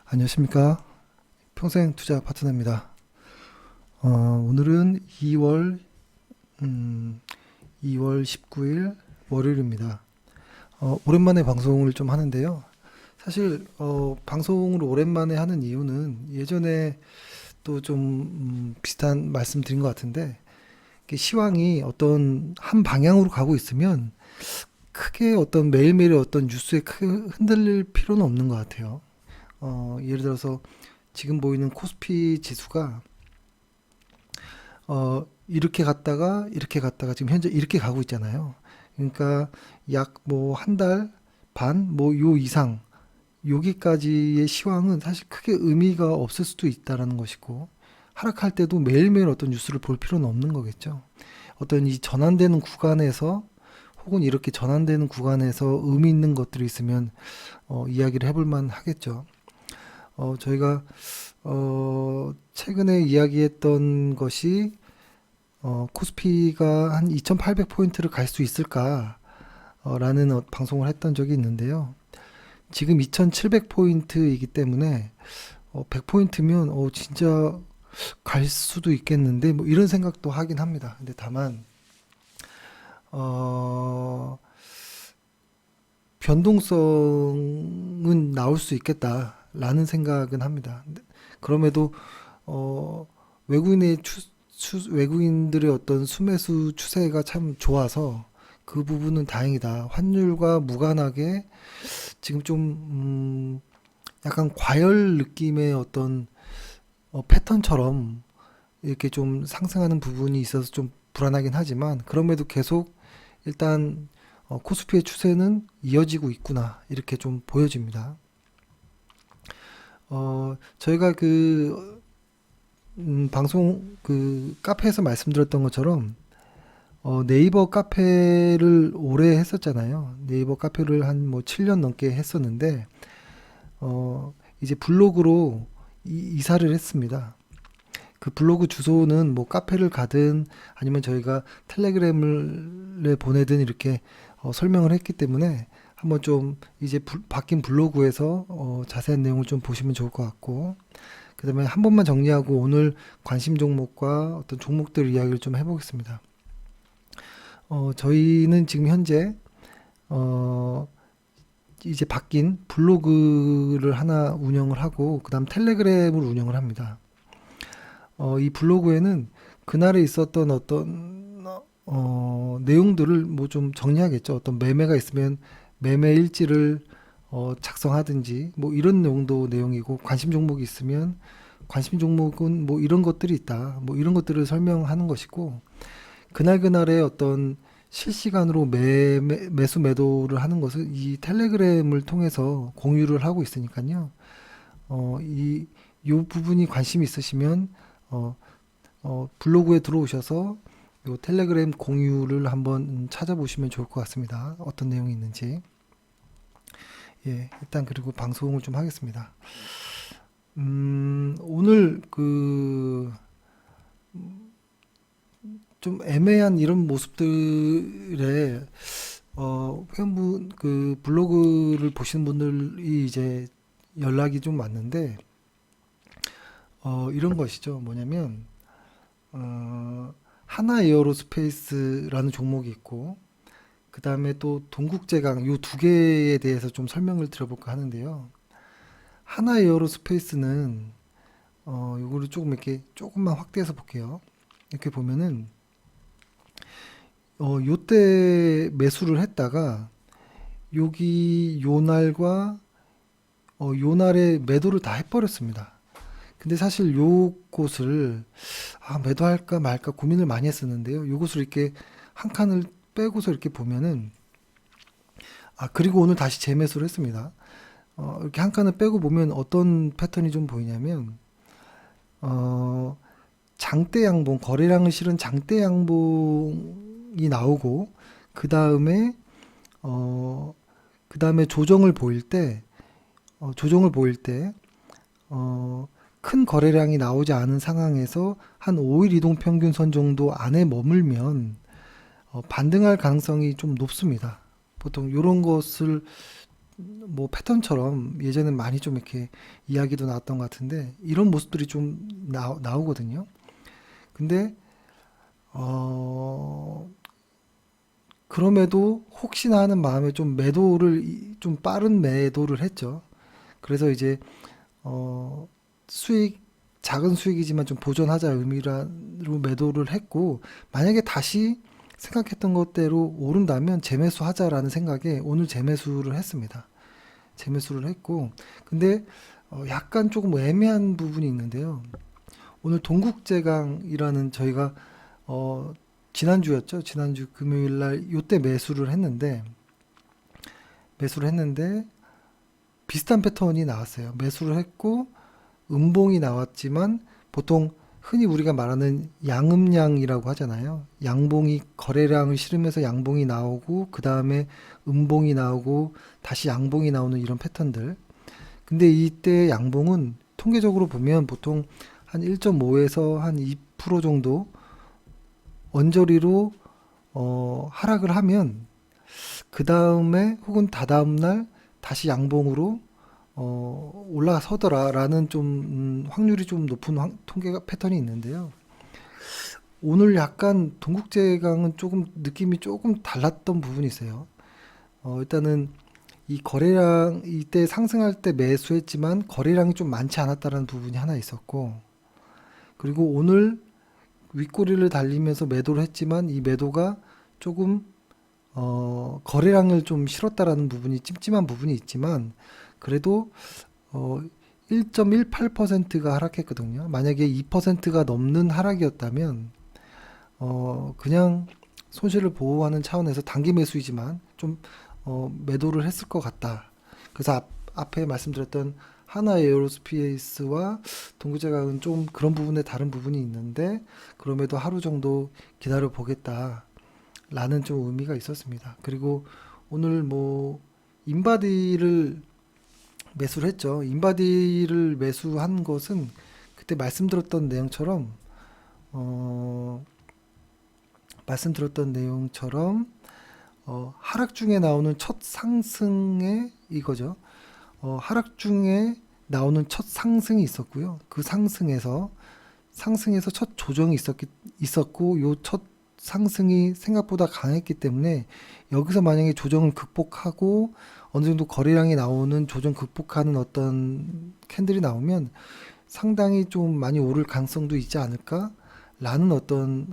안녕하십니까. 평생 투자 파트너입니다. 오늘은 2월 19일 월요일입니다. 오랜만에 방송을 좀 하는데요. 사실, 방송을 오랜만에 하는 이유는 예전에 또 좀, 비슷한 말씀 드린 것 같은데, 이게 시황이 어떤 한 방향으로 가고 있으면 크게 어떤 매일매일의 어떤 뉴스에 크게 흔들릴 필요는 없는 것 같아요. 예를 들어서 지금 보이는 코스피 지수가 이렇게 갔다가 지금 현재 이렇게 가고 있잖아요. 그러니까 약 뭐 한 달 반, 뭐 요 이상 여기까지의 시황은 사실 크게 의미가 없을 수도 있다라는 것이고, 하락할 때도 매일매일 어떤 뉴스를 볼 필요는 없는 거겠죠. 어떤 이 전환되는 구간에서 혹은 이렇게 전환되는 구간에서 의미 있는 것들이 있으면 이야기를 해볼 만 하겠죠. 저희가 최근에 이야기했던 것이 코스피가 한 2,800포인트를 갈 수 있을까? 라는 방송을 했던 적이 있는데요. 지금 2,700포인트이기 때문에 100포인트면 진짜 갈 수도 있겠는데 뭐 이런 생각도 하긴 합니다. 근데 다만 어, 변동성은 나올 수 있겠다라는 생각은 합니다. 그럼에도 어, 외국인의 외국인들의 어떤 수매수 추세가 참 좋아서 그 부분은 다행이다. 환율과 무관하게 지금 좀 약간 과열 느낌의 어떤 패턴처럼 이렇게 좀 상승하는 부분이 있어서 좀 불안하긴 하지만 그럼에도 계속 일단 코스피의 추세는 이어지고 있구나 이렇게 좀 보여집니다. 저희가 방송 카페에서 말씀드렸던 것처럼 네이버 카페를 오래 했었잖아요. 네이버 카페를 한 뭐 7년 넘게 했었는데 이제 블로그로 이사를 했습니다. 그 블로그 주소는 뭐 카페를 가든 아니면 저희가 텔레그램을 보내든 이렇게 설명을 했기 때문에 한번 좀 이제 바뀐 블로그에서 자세한 내용을 좀 보시면 좋을 것 같고, 그 다음에 한 번만 정리하고 오늘 관심 종목과 어떤 종목들 이야기를 좀 해보겠습니다. 저희는 지금 현재 어, 이제 바뀐 블로그를 하나 운영을 하고 그다음 텔레그램을 운영을 합니다. 이 블로그에는 그날에 있었던 어떤 내용들을 뭐 좀 정리하겠죠. 어떤 매매가 있으면 매매 일지를 작성하든지 뭐 이런 정도 내용이고, 관심 종목이 있으면 관심 종목은 뭐 이런 것들이 있다. 뭐 이런 것들을 설명하는 것이고, 그날그날의 어떤 실시간으로 매수 매도를 하는 것을 이 텔레그램을 통해서 공유를 하고 있으니까요. 요 부분이 관심이 있으시면 어, 블로그에 들어오셔서 요 텔레그램 공유를 한번 찾아보시면 좋을 것 같습니다. 어떤 내용이 있는지. 예, 일단 그리고 방송을 좀 하겠습니다. 오늘 좀 애매한 이런 모습들에 회원분 블로그를 보시는 분들이 이제 연락이 좀 왔는데 이런 것이죠. 뭐냐면 하나 에어로스페이스라는 종목이 있고 그 다음에 또 동국제강 요 두 개에 대해서 좀 설명을 드려볼까 하는데요. 하나 에어로스페이스는 요거를 조금 이렇게 조금만 확대해서 볼게요. 이렇게 보면은 요때 매수를 했다가 여기 요 날과 요 날에 매도를 다 해버렸습니다. 근데 사실 요곳을 매도할까 말까 고민을 많이 했었는데요. 요것을 이렇게 한 칸을 빼고서 이렇게 보면은 그리고 오늘 다시 재매수를 했습니다. 이렇게 한 칸을 빼고 보면 어떤 패턴이 좀 보이냐면 어, 장대 양봉, 거래량을 실은 장대 양봉이 나오고 그 다음에 어, 그 다음에 조정을 보일 때 큰 거래량이 나오지 않은 상황에서 한 5일 이동 평균선 정도 안에 머물면 반등할 가능성이 좀 높습니다. 보통 이런 것을 뭐 패턴처럼 예전엔 많이 좀 이렇게 이야기도 나왔던 것 같은데 이런 모습들이 좀 나오거든요. 근데 어, 그럼에도 혹시나 하는 마음에 좀 좀 빠른 매도를 했죠. 그래서 이제 어, 수익 작은 수익이지만 좀 보존하자 의미로 매도를 했고, 만약에 다시 생각했던 것대로 오른다면 재매수하자라는 생각에 오늘 재매수를 했습니다. 재매수를 했고, 근데 약간 조금 애매한 부분이 있는데요. 오늘 동국제강이라는 저희가 지난주였죠. 지난주 금요일 날 요때 매수를 했는데 비슷한 패턴이 나왔어요. 매수를 했고 음봉이 나왔지만 보통 흔히 우리가 말하는 양음양이라고 하잖아요. 양봉이 거래량을 실으면서 양봉이 나오고 그 다음에 음봉이 나오고 다시 양봉이 나오는 이런 패턴들. 근데 이때 양봉은 통계적으로 보면 보통 한 1.5에서 한 2% 정도 언저리로 하락을 하면 그 다음에 혹은 다다음 날 다시 양봉으로 올라서더라라는 좀 확률이 좀 높은 통계가 패턴이 있는데요. 오늘 약간 동국제강은 조금 느낌이 조금 달랐던 부분이 있어요. 일단은 이 거래량 이때 상승할 때 매수했지만 거래량이 좀 많지 않았다라는 부분이 하나 있었고, 그리고 오늘 윗꼬리를 달리면서 매도를 했지만 이 매도가 조금 거래량을 좀 실었다라는 부분이 찜찜한 부분이 있지만 그래도 1.18%가 하락했거든요. 만약에 2%가 넘는 하락이었다면 그냥 손실을 보호하는 차원에서 단기 매수이지만 좀 매도를 했을 것 같다. 그래서 앞에 말씀드렸던 하나 에어로스페이스와 동구제강은 좀 그런 부분에 다른 부분이 있는데 그럼에도 하루 정도 기다려 보겠다 라는 좀 의미가 있었습니다. 그리고 오늘 뭐 인바디를 매수를 했죠. 인바디를 매수한 것은 그때 어, 말씀드렸던 내용처럼 하락 중에 나오는 첫 상승의 이거죠. 하락 중에 나오는 첫 상승이 있었고요. 그 상승에서 첫 조정이 있었고 요 첫 상승이 생각보다 강했기 때문에 여기서 만약에 조정을 극복하고 어느 정도 거래량이 나오는 조정 극복하는 어떤 캔들이 나오면 상당히 좀 많이 오를 가능성도 있지 않을까라는 어떤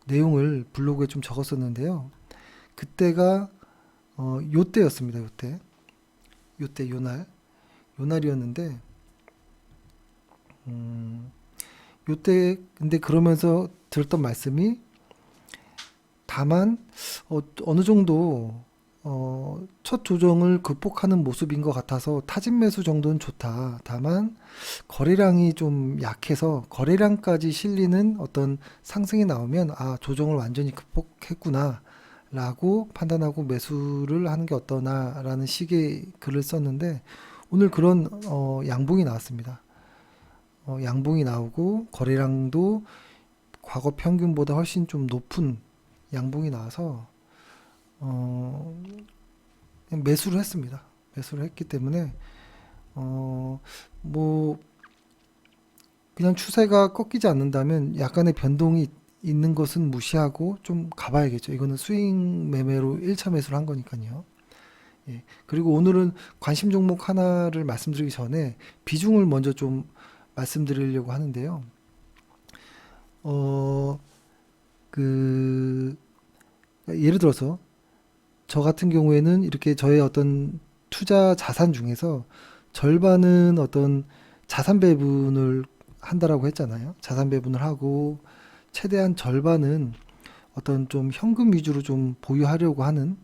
내용을 블로그에 좀 적었었는데요. 그때가 요때였습니다. 요날이었는데 요때 근데 그러면서 들었던 말씀이 다만 어느 정도 첫 조정을 극복하는 모습인 것 같아서 타진 매수 정도는 좋다. 다만 거래량이 좀 약해서 거래량까지 실리는 어떤 상승이 나오면 아, 조정을 완전히 극복했구나 라고 판단하고 매수를 하는 게 어떠나라는 식의 글을 썼는데 오늘 그런 양봉이 나왔습니다. 양봉이 나오고 거래량도 과거 평균보다 훨씬 좀 높은 양봉이 나와서 그냥 매수를 했습니다. 매수를 했기 때문에 뭐 그냥 추세가 꺾이지 않는다면 약간의 변동이 있는 것은 무시하고 좀 가봐야겠죠. 이거는 스윙 매매로 1차 매수를 한 거니까요. 예. 그리고 오늘은 관심 종목 하나를 말씀드리기 전에 비중을 먼저 좀 말씀드리려고 하는데요. 어, 그, 예를 들어서 저 같은 경우에는 이렇게 저의 어떤 투자 자산 중에서 절반은 어떤 자산 배분을 한다라고 했잖아요. 자산 배분을 하고 최대한 절반은 어떤 좀 현금 위주로 좀 보유하려고 하는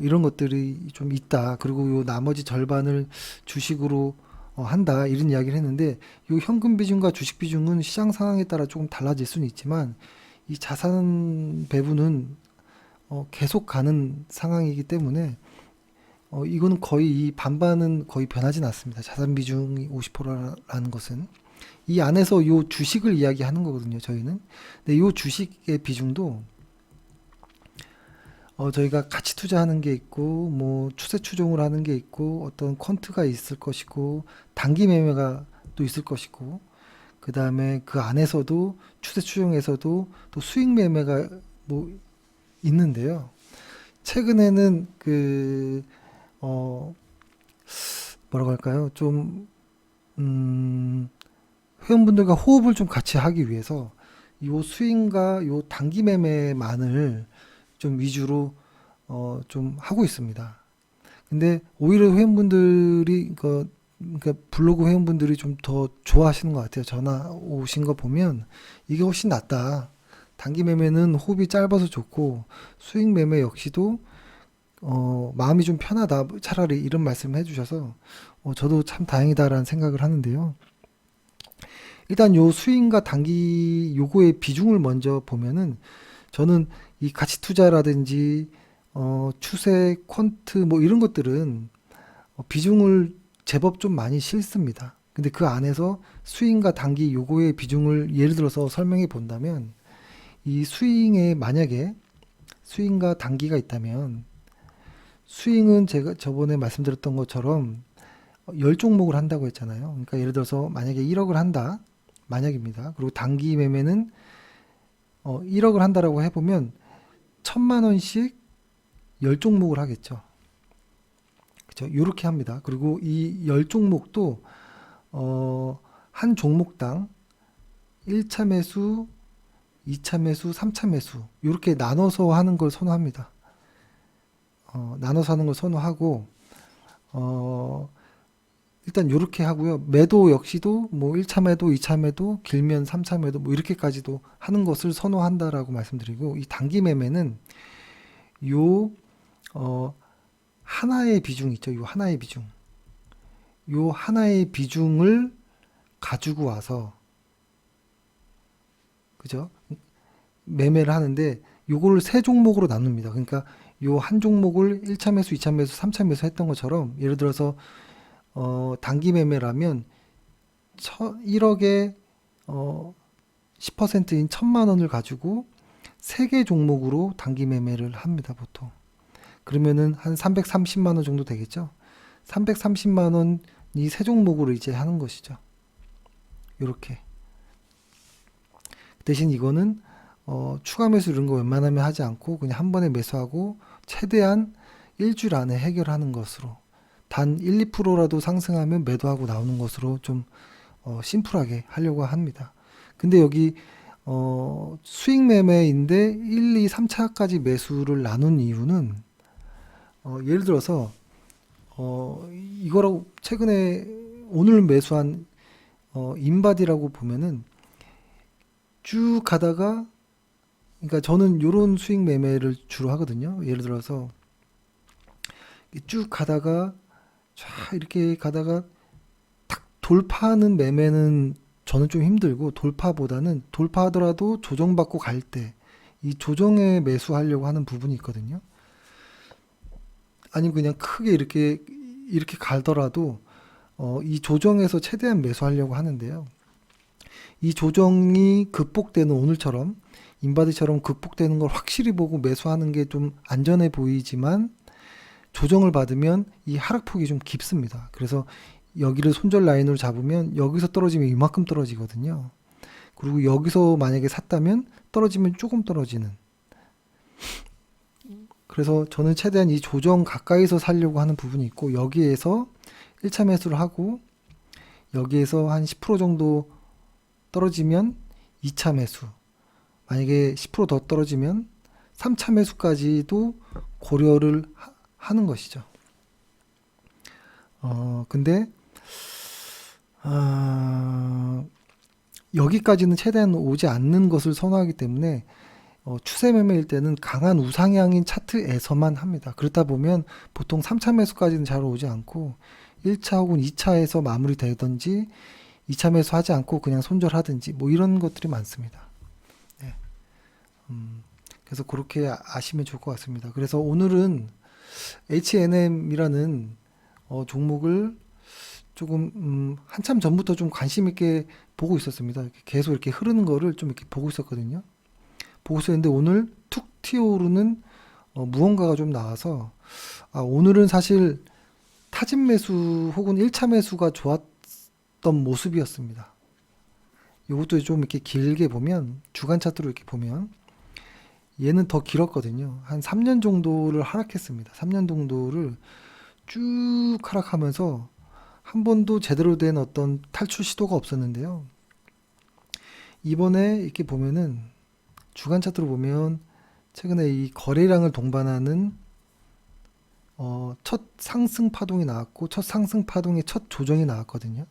이런 것들이 좀 있다. 그리고 요 나머지 절반을 주식으로 한다. 이런 이야기를 했는데 요 현금 비중과 주식 비중은 시장 상황에 따라 조금 달라질 수는 있지만 이 자산 배분은 계속 가는 상황이기 때문에 이거는 거의 이 반반은 거의 변하진 않습니다. 자산 비중이 50%라는 것은 이 안에서 요 주식을 이야기하는 거거든요. 저희는. 근데 요 주식의 비중도 저희가 가치 투자하는 게 있고, 뭐 추세 추종을 하는 게 있고, 어떤 퀀트가 있을 것이고, 단기 매매가 또 있을 것이고, 그 다음에 그 안에서도 추세 추종에서도 또 수익 매매가 뭐 있는데요. 최근에는 어, 뭐라고 할까요? 회원분들과 호흡을 좀 같이 하기 위해서 요 스윙과 요 단기 매매만을 좀 위주로 좀 하고 있습니다. 근데 오히려 회원분들이 그러니까 블로그 회원분들이 좀 더 좋아하시는 것 같아요. 전화 오신 거 보면 이게 훨씬 낫다. 단기 매매는 호흡이 짧아서 좋고 수익 매매 역시도 마음이 좀 편하다. 차라리 이런 말씀을 해주셔서 저도 참 다행이다라는 생각을 하는데요. 일단 요 수익과 단기 요거의 비중을 먼저 보면은 저는 이 가치 투자라든지 추세, 퀀트 뭐 이런 것들은 비중을 제법 좀 많이 실습니다. 근데 그 안에서 스윙과 단기 요거의 비중을 예를 들어서 설명해 본다면 이 스윙에 만약에 스윙과 단기가 있다면 스윙은 제가 저번에 말씀드렸던 것처럼 10종목을 한다고 했잖아요. 그러니까 예를 들어서 만약에 1억을 한다. 만약입니다. 그리고 단기 매매는 1억을 한다라고 해보면 1,000만 원씩 10종목을 하겠죠. 그죠? 이렇게 합니다. 그리고 이 10종목도 한 종목당 1차 매수, 2차 매수, 3차 매수 이렇게 나눠서 하는 걸 선호합니다. 나눠서 하는 걸 선호하고 일단 이렇게 하고요. 매도 역시도 뭐 1차 매도, 2차 매도, 길면 3차 매도 뭐 이렇게까지도 하는 것을 선호한다라고 말씀드리고 이 단기 매매는 요 하나의 비중 있죠. 요 하나의 비중. 요 하나의 비중을 가지고 와서 그죠? 매매를 하는데 요거를 세 종목으로 나눕니다. 그러니까 요 한 종목을 1차 매수, 2차 매수, 3차 매수 했던 것처럼 예를 들어서 단기 매매라면 1억에 10%인 1,000만 원을 가지고 3개 종목으로 단기 매매를 합니다, 보통. 그러면은 한 330만 원 정도 되겠죠? 330만 원이 세 종목으로 이제 하는 것이죠. 요렇게. 대신 이거는 추가 매수 이런 거 웬만하면 하지 않고 그냥 한 번에 매수하고 최대한 일주일 안에 해결하는 것으로 단 1, 2%라도 상승하면 매도하고 나오는 것으로 좀 심플하게 하려고 합니다. 근데 여기 수익 매매인데 1, 2, 3차까지 매수를 나눈 이유는 예를 들어서 이거라고 최근에 오늘 매수한 인바디라고 보면은 쭉 가다가 그러니까 저는 요런 수익 매매를 주로 하거든요. 예를 들어서 쭉 가다가 쫙 이렇게 가다가 탁 돌파하는 매매는 저는 좀 힘들고 돌파보다는 돌파하더라도 조정받고 갈 때 이 조정에 매수하려고 하는 부분이 있거든요. 아니면 그냥 크게 이렇게 가더라도 이 조정에서 최대한 매수하려고 하는데요. 이 조정이 극복되는 오늘처럼 인바디처럼 극복되는 걸 확실히 보고 매수하는 게 좀 안전해 보이지만 조정을 받으면 이 하락폭이 좀 깊습니다. 그래서 여기를 손절 라인으로 잡으면 여기서 떨어지면 이만큼 떨어지거든요. 그리고 여기서 만약에 샀다면 떨어지면 조금 떨어지는. 그래서 저는 최대한 이 조정 가까이서 살려고 하는 부분이 있고 여기에서 1차 매수를 하고 여기에서 한 10% 정도 떨어지면 2차 매수. 만약에 10%더 떨어지면 3차 매수까지도 고려를 하는 것이죠. 근데 여기까지는 최대한 오지 않는 것을 선호하기 때문에 추세 매매일 때는 강한 우상향인 차트에서만 합니다. 그렇다 보면 보통 3차 매수까지는 잘 오지 않고 1차 혹은 2차에서 마무리되든지 2차 매수하지 않고 그냥 손절하든지 뭐 이런 것들이 많습니다. 네. 그래서 그렇게 아시면 좋을 것 같습니다. 그래서 오늘은 H&M이라는 종목을 조금 한참 전부터 좀 관심 있게 보고 있었습니다. 계속 이렇게 흐르는 거를 좀 이렇게 보고 있었거든요. 보고 있었는데 오늘 툭 튀어오르는 무언가가 좀 나와서 오늘은 사실 타진 매수 혹은 1차 매수가 좋았던 모습이었습니다. 이것도 좀 이렇게 길게 보면 주간 차트로 이렇게 보면 얘는 더 길었거든요. 한 3년 정도를 하락했습니다. 3년 정도를 쭉 하락하면서 한 번도 제대로 된 어떤 탈출 시도가 없었는데요. 이번에 이렇게 보면은 주간 차트로 보면 최근에 이 거래량을 동반하는 첫 상승 파동이 나왔고 첫 상승 파동의 첫 조정이 나왔거든요.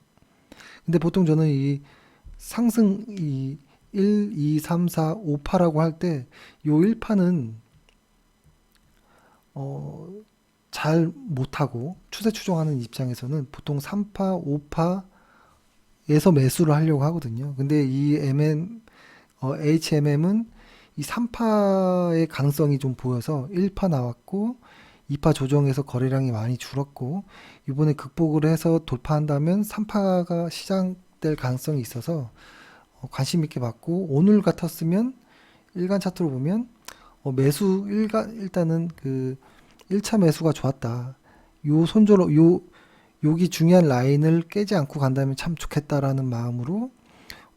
근데 보통 저는 이 상승 이 1, 2, 3, 4, 5파라고 할 때 요 1파는 잘 못하고 추세 추종하는 입장에서는 보통 3파, 5파에서 매수를 하려고 하거든요. 근데 이 HMM은 이 3파의 가능성이 좀 보여서 1파 나왔고 2파 조정에서 거래량이 많이 줄었고 이번에 극복을 해서 돌파한다면 3파가 시작될 가능성이 있어서 관심 있게 봤고 오늘 같았으면 일간 차트로 보면 일단은 그 1차 매수가 좋았다. 요 손절로 여기 중요한 라인을 깨지 않고 간다면 참 좋겠다라는 마음으로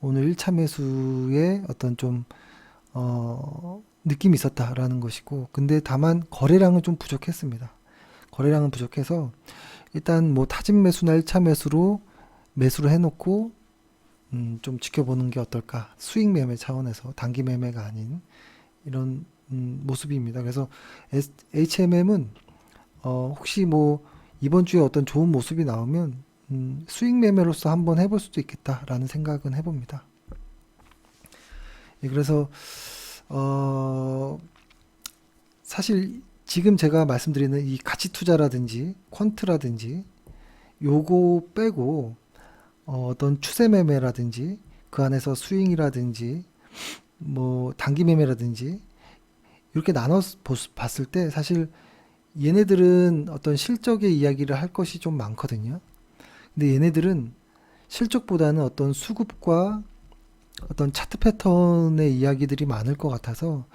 오늘 1차 매수에 어떤 좀 느낌이 있었다라는 것이고 근데 다만 거래량은 좀 부족했습니다. 거래량은 부족해서 일단 뭐 타진 매수나 1차 매수로 매수를 해놓고 좀 지켜보는 게 어떨까. 수익 매매 차원에서 단기 매매가 아닌 이런 모습입니다. 그래서 HMM은 혹시 뭐 이번 주에 어떤 좋은 모습이 나오면 수익 매매로서 한번 해볼 수도 있겠다라는 생각은 해봅니다. 예, 그래서 사실 지금 제가 말씀드리는 이 가치 투자라든지 퀀트라든지 요거 빼고 어떤 추세 매매라든지 그 안에서 스윙이라든지 뭐 단기 매매라든지 이렇게 나눠 봤을 때 사실 얘네들은 어떤 실적의 이야기를 할 것이 좀 많거든요. 근데 얘네들은 실적보다는 어떤 수급과 어떤 차트 패턴의 이야기들이 많을 것 같아서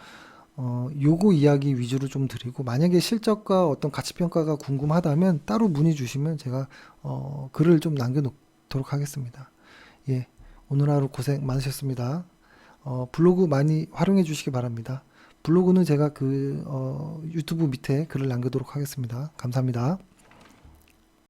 요거 이야기 위주로 좀 드리고 만약에 실적과 어떤 가치 평가가 궁금하다면 따로 문의 주시면 제가 글을 좀 남겨놓도록 하겠습니다. 예, 오늘 하루 고생 많으셨습니다. 블로그 많이 활용해 주시기 바랍니다. 블로그는 제가 그 유튜브 밑에 글을 남겨도록 하겠습니다. 감사합니다.